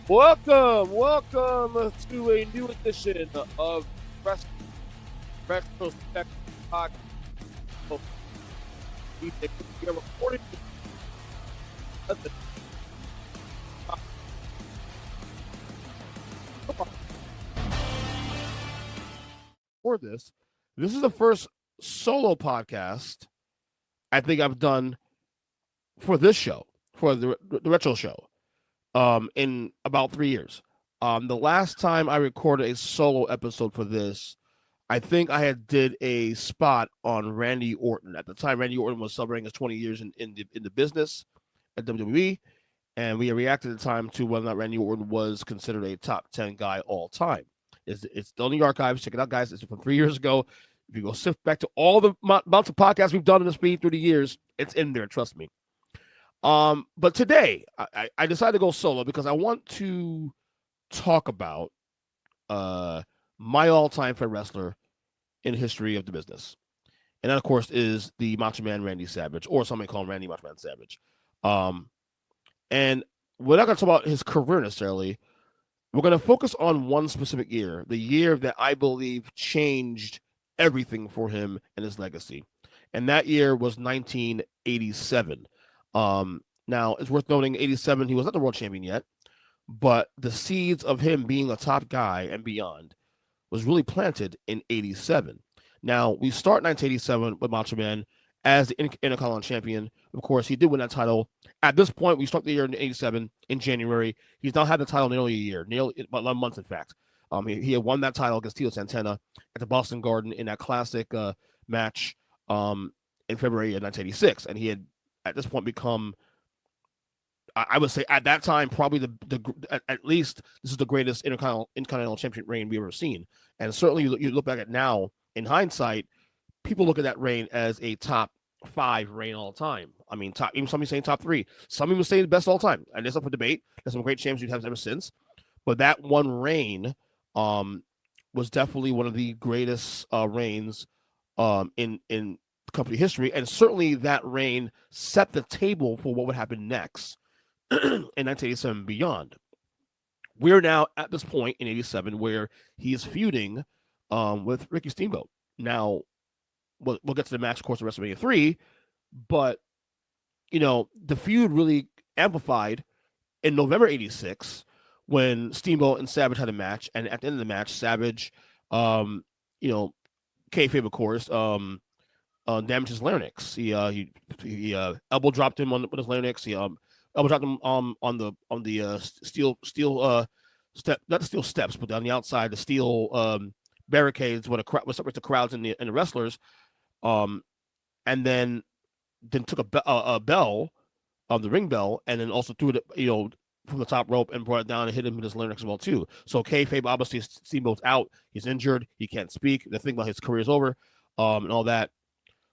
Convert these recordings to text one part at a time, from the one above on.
Welcome to a new edition of Retrospective Podcast. We are recording for this. This is the first solo podcast I think I've done for this show, for the retro show, in about 3 years. The last time I recorded a solo episode for this, I think I had did a spot on Randy Orton. At the time, Randy Orton was celebrating his 20 years in the business at WWE, and we reacted at the time to whether or not Randy Orton was considered a top 10 guy all time. It's still in the archives. Check it out, guys. It's from 3 years ago. If you go sift back to all the amounts of podcasts we've done in this feed through the years, it's in there. Trust me. But today I decided to go solo because I want to talk about my all-time favorite wrestler in the history of the business. And that, of course, is the Macho Man Randy Savage, or some may call him Randy Macho Man Savage. And we're not going to talk about his career necessarily. We're going to focus on one specific year, the year that I believe changed everything for him and his legacy. And that year was 1987. Now, it's worth noting, 87, he was not the world champion yet, but the seeds of him being a top guy and beyond was really planted in 87. Now, we start 1987 with Macho Man as the Intercontinental Champion. Of course, he did win that title. At this point, we start the year in 87 in January. He's now had the title nearly a year, nearly about 11 months, in fact. He had won that title against Tito Santana at the Boston Garden in that classic match in February of 1986. And he had, at this point, become, I would say, at that time, probably at least this is the greatest Intercontinental Champion reign we've ever seen. And certainly, you look back at now, in hindsight, people look at that reign as a top 5 reign all time. I mean, even some saying top 3. Some even say the best all time. And there's up for debate. There's some great champions we've had ever since. But that one reign was definitely one of the greatest reigns in company history. And certainly that reign set the table for what would happen next in 1987 and beyond. We're now at this point in 87 where he is feuding with Ricky Steamboat. Now, we'll get to the match, of course, of WrestleMania 3, but, you know, the feud really amplified in November 86 when Steamboat and Savage had a match, and at the end of the match, Savage, kayfabe, of course, damaged his larynx. He elbow dropped him with his larynx. He elbow dropped him on the steel step, not the steel steps, but on the outside, the steel barricades where separates the crowds and the wrestlers, and then took a bell, the ring bell, and then also threw it, from the top rope and brought it down and hit him with his larynx as well too. So kayfabe, obviously, Steamboat's out. He's injured. He can't speak. The thing about his career is over, and all that.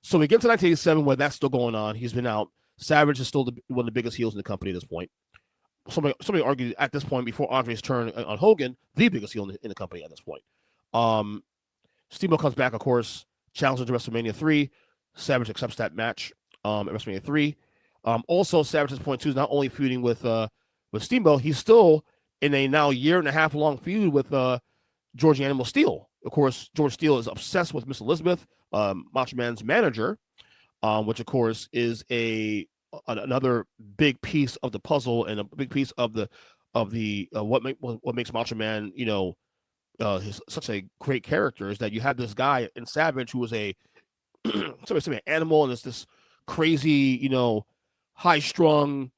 So we get to 1987 where that's still going on. He's been out. Savage is still one of the biggest heels in the company at this point. Somebody argued at this point, before Andre's turn on Hogan, the biggest heel in the company at this point. Steamboat comes back, of course, challenges to WrestleMania 3. Savage accepts that match at WrestleMania 3. Also, Savage at this point, too, is not only feuding with Steamboat, he's still in a now year and a half long feud with George Animal Steele. Of course, George Steele is obsessed with Miss Elizabeth, Macho Man's manager, which, of course, is another big piece of the puzzle and a big piece of what makes Macho Man, such a great character, is that you have this guy in Savage who was an animal, and it's this crazy, high strung,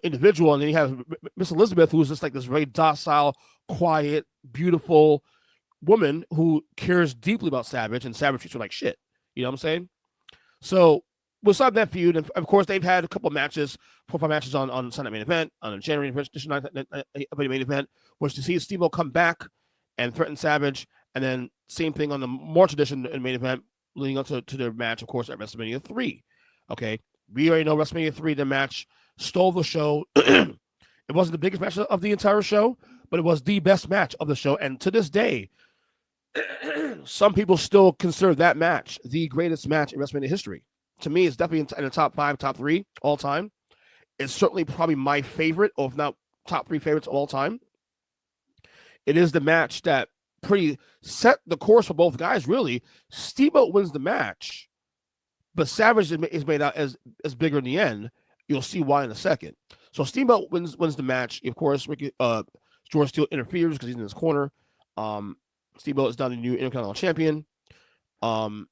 individual, and then you have Miss Elizabeth, who is just like this very docile, quiet, beautiful woman who cares deeply about Savage, and Savage treats her like shit. You know what I'm saying? So beside that feud, and of course they've had a couple of matches, 4 or 5 matches on Sunday main event, on a January edition main event, which to see Steamboat come back and threaten Savage, and then same thing on the March edition main event, leading up to their match, of course, at WrestleMania 3. Okay, we already know WrestleMania 3, the match stole the show. It wasn't the biggest match of the entire show, but it was the best match of the show. And to this day, some people still consider that match the greatest match in WrestleMania history. To me, it's definitely in the top 5, top 3 all time. It's certainly probably my favorite, or if not top 3 favorites of all time. It is the match that pretty set the course for both guys, really. Steamboat wins the match, but Savage is made out as bigger in the end. You'll see why in a second. So Steamboat wins the match. Of course, George Steele interferes because he's in his corner. Steamboat is now the new Intercontinental Champion. And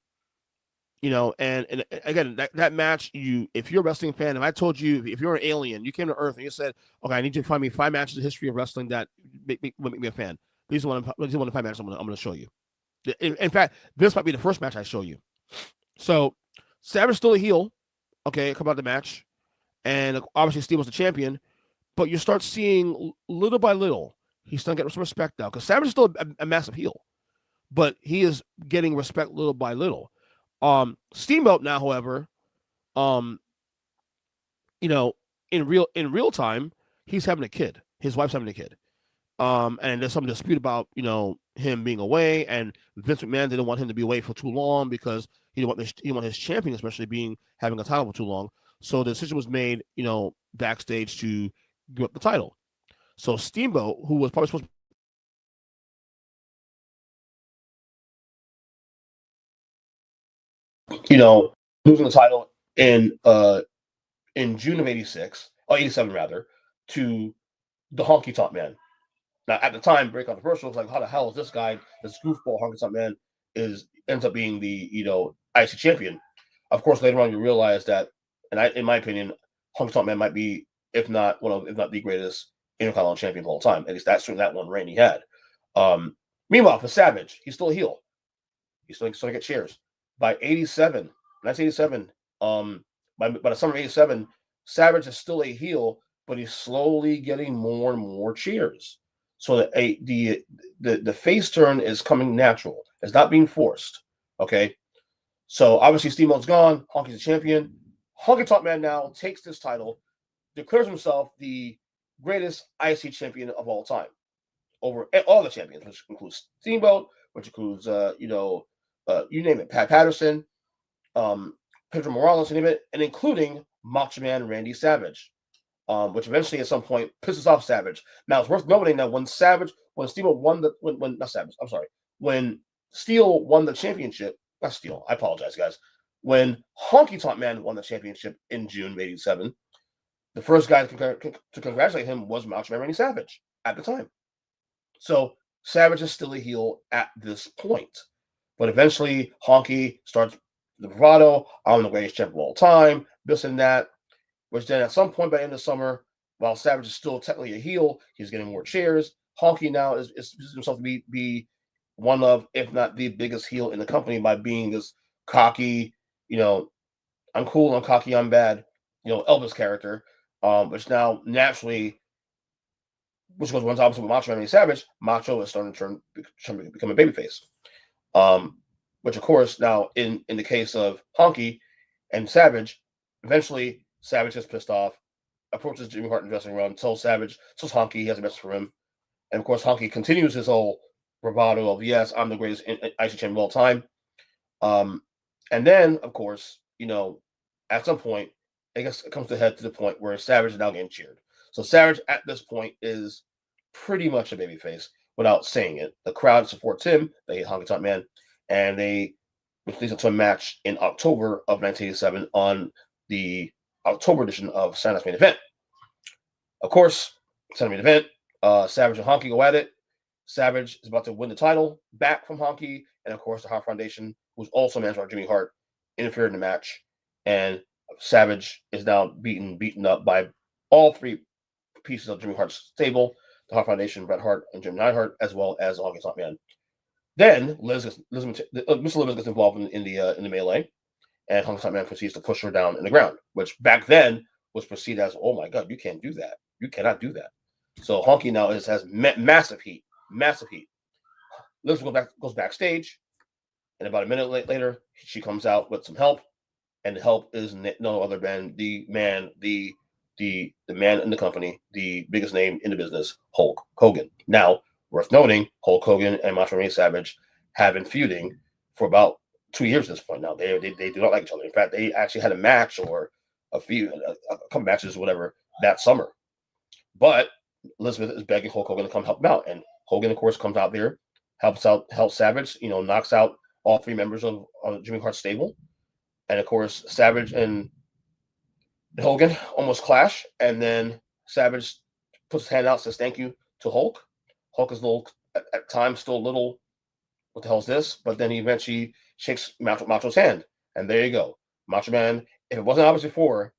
again, that match, if you're a wrestling fan, if I told you, if you're an alien, you came to Earth and you said, okay, I need you to find me 5 matches in the history of wrestling that make me a fan. These are one of the 5 matches I'm going to show you. In fact, this might be the first match I show you. So Savage is still a heel, okay, come out the match, and obviously Steve was the champion, but you start seeing little by little, he's starting to get some respect now, because Savage is still a massive heel, but he is getting respect little by little. Steamboat now, however, in real time, he's having a kid. His wife's having a kid. And there's some dispute about, him being away, and Vince McMahon didn't want him to be away for too long because he didn't want his champion, especially having a title for too long. So the decision was made, backstage to give up the title. So Steamboat, who was probably supposed to losing the title in June of 87 rather, to the Honky Tonk Man. Now, at the time, very controversial. It was like, how the hell is this guy, this goofball Honky Tonk Man, ends up being the IC champion? Of course, later on you realize that, and in my opinion, Honky Tonk Man might be, if not the greatest Intercontinental champion of all time. At least that's certainly that one reign he had. Meanwhile, for Savage, he's still a heel. He's still going to get cheers. By 1987, by the summer of 87, Savage is still a heel, but he's slowly getting more and more cheers. So the face turn is coming natural. It's not being forced. Okay. So obviously Steamboat's gone. Honky's the champion. Honky Tonk Man now takes this title, declares himself the greatest IC champion of all time over all the champions, which includes Steamboat, which includes you name it, Pat Patterson, Pedro Morales, you name it, and including Macho Man Randy Savage, which eventually at some point pisses off Savage. Now it's worth noting that when Steele won the championship, not Steele, I apologize, guys. When Honky Tonk Man won the championship in June of 87, the first guy to congratulate him was Macho Man Randy Savage at the time. So Savage is still a heel at this point. But eventually, Honky starts the bravado. I'm the greatest champ of all time. This and that. Which then, at some point by the end of summer, while Savage is still technically a heel, he's getting more cheers. Honky now is himself to be one of, if not the biggest heel in the company, by being this cocky, I'm cool, I'm cocky, I'm bad, Elvis character, which now naturally, which goes one opposite with Macho Man Savage. Macho is starting to become a babyface. Which of course now in the case of Honky and Savage, eventually Savage gets pissed off, approaches Jimmy Hart in the dressing room, tells Honky he has a message for him, and of course Honky continues his whole bravado of, yes, I'm the greatest IC champion of all time. And then of course, at some point, I guess it comes to head to the point where Savage is now getting cheered. So Savage at this point is pretty much a babyface without saying it. The crowd supports him. They hate Honky Tonk Man, and which leads into a match in October of 1987 on the October edition of Saturday's Main Event. Of course, Saturday's Main Event, Savage and Honky go at it. Savage is about to win the title back from Honky, and of course the Hart Foundation, who's also managed by Jimmy Hart, interfered in the match, and Savage is now beaten up by all 3 pieces of Jimmy Hart's stable, the Hart Foundation, Bret Hart, and Jim Neidhart, as well as Honky Tonk Man. Then Mr. Liz gets involved in the melee, and Honky Tonk Man proceeds to push her down in the ground, which back then was perceived as, oh my God, you can't do that. You cannot do that. So Honky now has massive heat. Liz goes backstage, and about a minute later, she comes out with some help, and the help is no other than the man in the company, the biggest name in the business, Hulk Hogan. Now, worth noting, Hulk Hogan and Macho Man Savage have been feuding for about 2 years at this point now. They do not like each other. In fact, they actually had a match or a couple matches or whatever that summer. But Elizabeth is begging Hulk Hogan to come help him out, and Hogan, of course, comes out there, helps Savage, knocks out all three members of Jimmy Hart's stable, and of course, Savage and Hogan almost clash, and then Savage puts his hand out, says thank you to Hulk. Hulk is a little, at times, still a little, what the hell is this? But then he eventually shakes Macho's hand, and there you go. Macho Man, if it wasn't obvious before,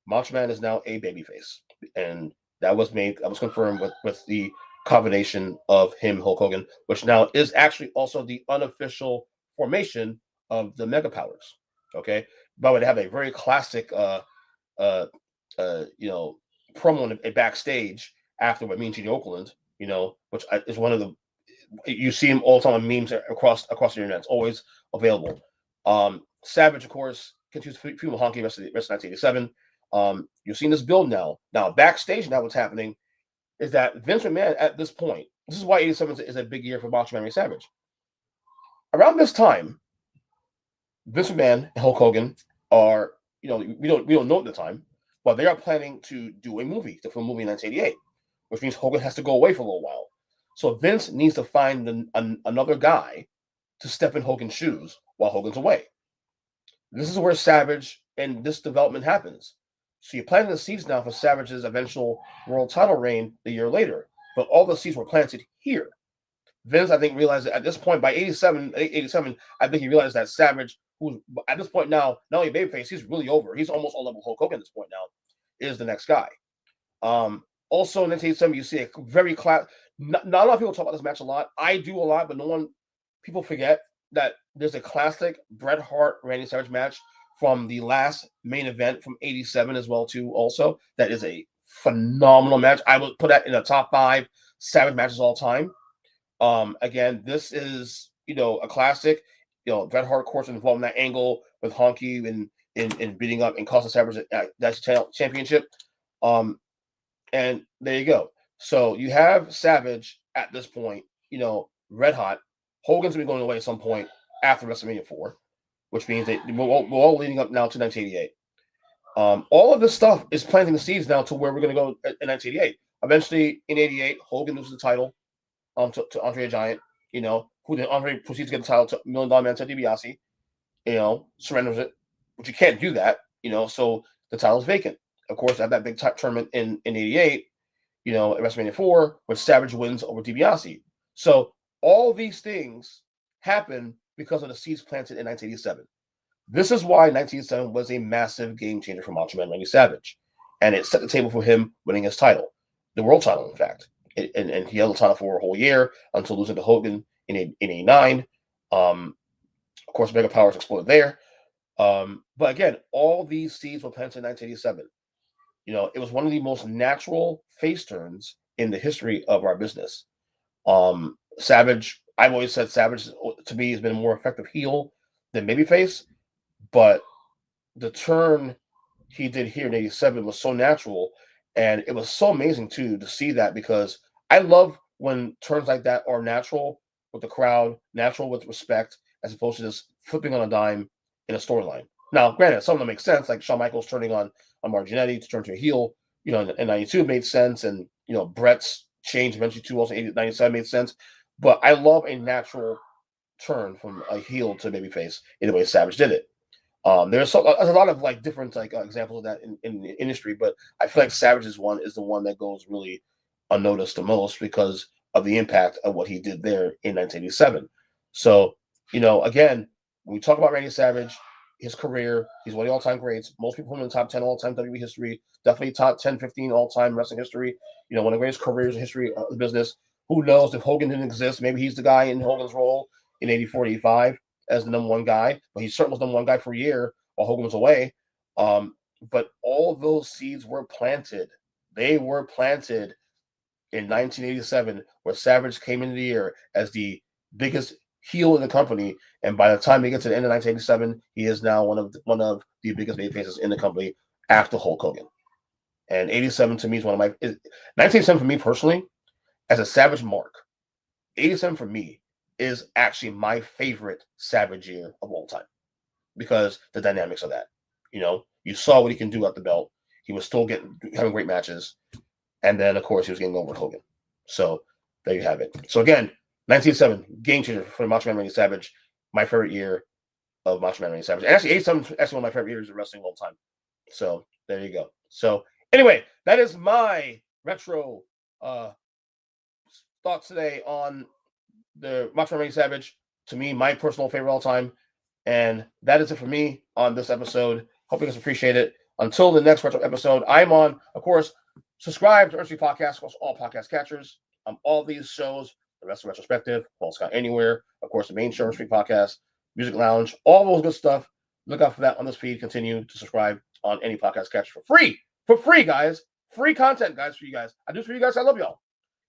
Macho Man is now a babyface, and that was confirmed with the combination of him, Hulk Hogan, which now is actually also the unofficial formation of the Mega Powers. Okay, by the way, they have a very classic, uh, promo in backstage after what Mean Gene Oakland, which is one of the, you see him all the time on memes across the internet. It's always available. Savage, of course, continues to feud with Honky rest of 1987. You're seeing this build now. Now, backstage, now what's happening is that Vince McMahon at this point, this is why 87 is a big year for Macho Man Randy Savage. Around this time, Vince McMahon and Hulk Hogan are, we don't know at the time, but they are planning to do a movie, to film a movie in 1988, which means Hogan has to go away for a little while. So Vince needs to find another guy to step in Hogan's shoes while Hogan's away. This is where Savage and this development happens. So you're planting the seeds now for Savage's eventual world title reign a year later. But all the seeds were planted here. Vince, I think, realized that at this point, by 87, I think he realized that Savage, who's at this point now, not only babyface, he's really over. He's almost on level Hulk Hogan at this point now, is the next guy. Also in 1987, you see a very not a lot of people talk about this match a lot. I do a lot, but people forget that there's a classic Bret Hart Randy Savage match from the last main event from 87 as well too. Also, that is a phenomenal match. I would put that in the top 5 Savage matches all time. Again, this is a classic. Bret Hart, of course, involved in that angle with Honky and beating up and costing Savage that championship. And there you go. So you have Savage at this point, red hot. Hogan's going to be going away at some point after WrestleMania 4, which means that we're all leading up now to 1988. All of this stuff is planting the seeds now to where we're going to go in 1988. Eventually, in 88, Hogan loses the title to Andre the Giant, who then Andre proceeds to get the title to $1 Million Man Ted DiBiase, surrenders it, but you can't do that, so the title is vacant. Of course, at that big tournament in 88, at WrestleMania 4, where Savage wins over DiBiase. So all these things happen because of the seeds planted in 1987. This is why 1987 was a massive game changer for Macho Man Randy Savage. And it set the table for him winning his title, the world title, in fact. And he held the title for a whole year until losing to Hogan in 89. Of course, Mega Powers exploded there. But again, all these seeds were planted in 1987. It was one of the most natural face turns in the history of our business. Savage, I've always said Savage, to me, has been a more effective heel than babyface, but the turn he did here in 87 was so natural, and it was so amazing, too, to see that, because I love when turns like that are natural with the crowd, natural with respect, as opposed to just flipping on a dime in a storyline. Now, granted, some of them make sense, like Shawn Michaels turning on Mark Jannetty to turn to a heel, in 92 made sense, and, Bret's change eventually to also 97 made sense. But I love a natural turn from a heel to babyface in the way Savage did it. There's a lot of different examples of that in the industry, but I feel like Savage's one is the one that goes really unnoticed the most because of the impact of what he did there in 1987. So, again, when we talk about Randy Savage, his career, he's one of the all-time greats. Most people put him in the top 10 all-time WWE history, definitely top 10, 15 all-time wrestling history. One of the greatest careers in history of the business. Who knows if Hogan didn't exist? Maybe he's the guy in Hogan's role in 84, 85 as the number one guy, but he certainly was the number one guy for a year while Hogan was away. But all those seeds were planted. They were planted in 1987, where Savage came into the year as the biggest heel in the company, and by the time he gets to the end of 1987, he is now one of the biggest babyfaces in the company after Hulk Hogan. And 87 to me is 1987 for me personally, as a Savage mark. 87 for me is actually my favorite Savage year of all time because the dynamics of that. You saw what he can do at the belt. He was still having great matches, And then, of course, he was getting over Hogan. So there you have it. So again, 1987, game changer for Macho Man Randy Savage. My favorite year of Macho Man Randy Savage. And actually, 87 is actually one of my favorite years of wrestling of all time. So there you go. So anyway, that is my retro thoughts today on the Macho Man Randy Savage. To me, my personal favorite of all time. And that is it for me on this episode. Hope you guys appreciate it. Until the next retro episode, I'm on, of course, subscribe to RC Podcast, across all podcast catchers. All these shows, the rest of Retrospective, Paul Scott Anywhere, of course, the main show, RC Podcast, Music Lounge, all those good stuff. Look out for that on this feed. Continue to subscribe on any podcast catcher for free. For free, guys. Free content, guys, for you guys. I do for you guys. I love y'all.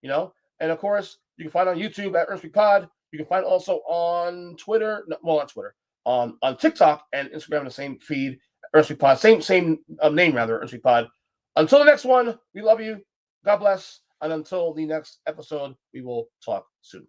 You know? And of course, you can find on YouTube at RC Pod. You can find also on Twitter. No, well, not Twitter. On TikTok and Instagram in the same feed, RC Pod. Same name, rather, RC Pod. Until the next one, we love you. God bless. And until the next episode, we will talk soon.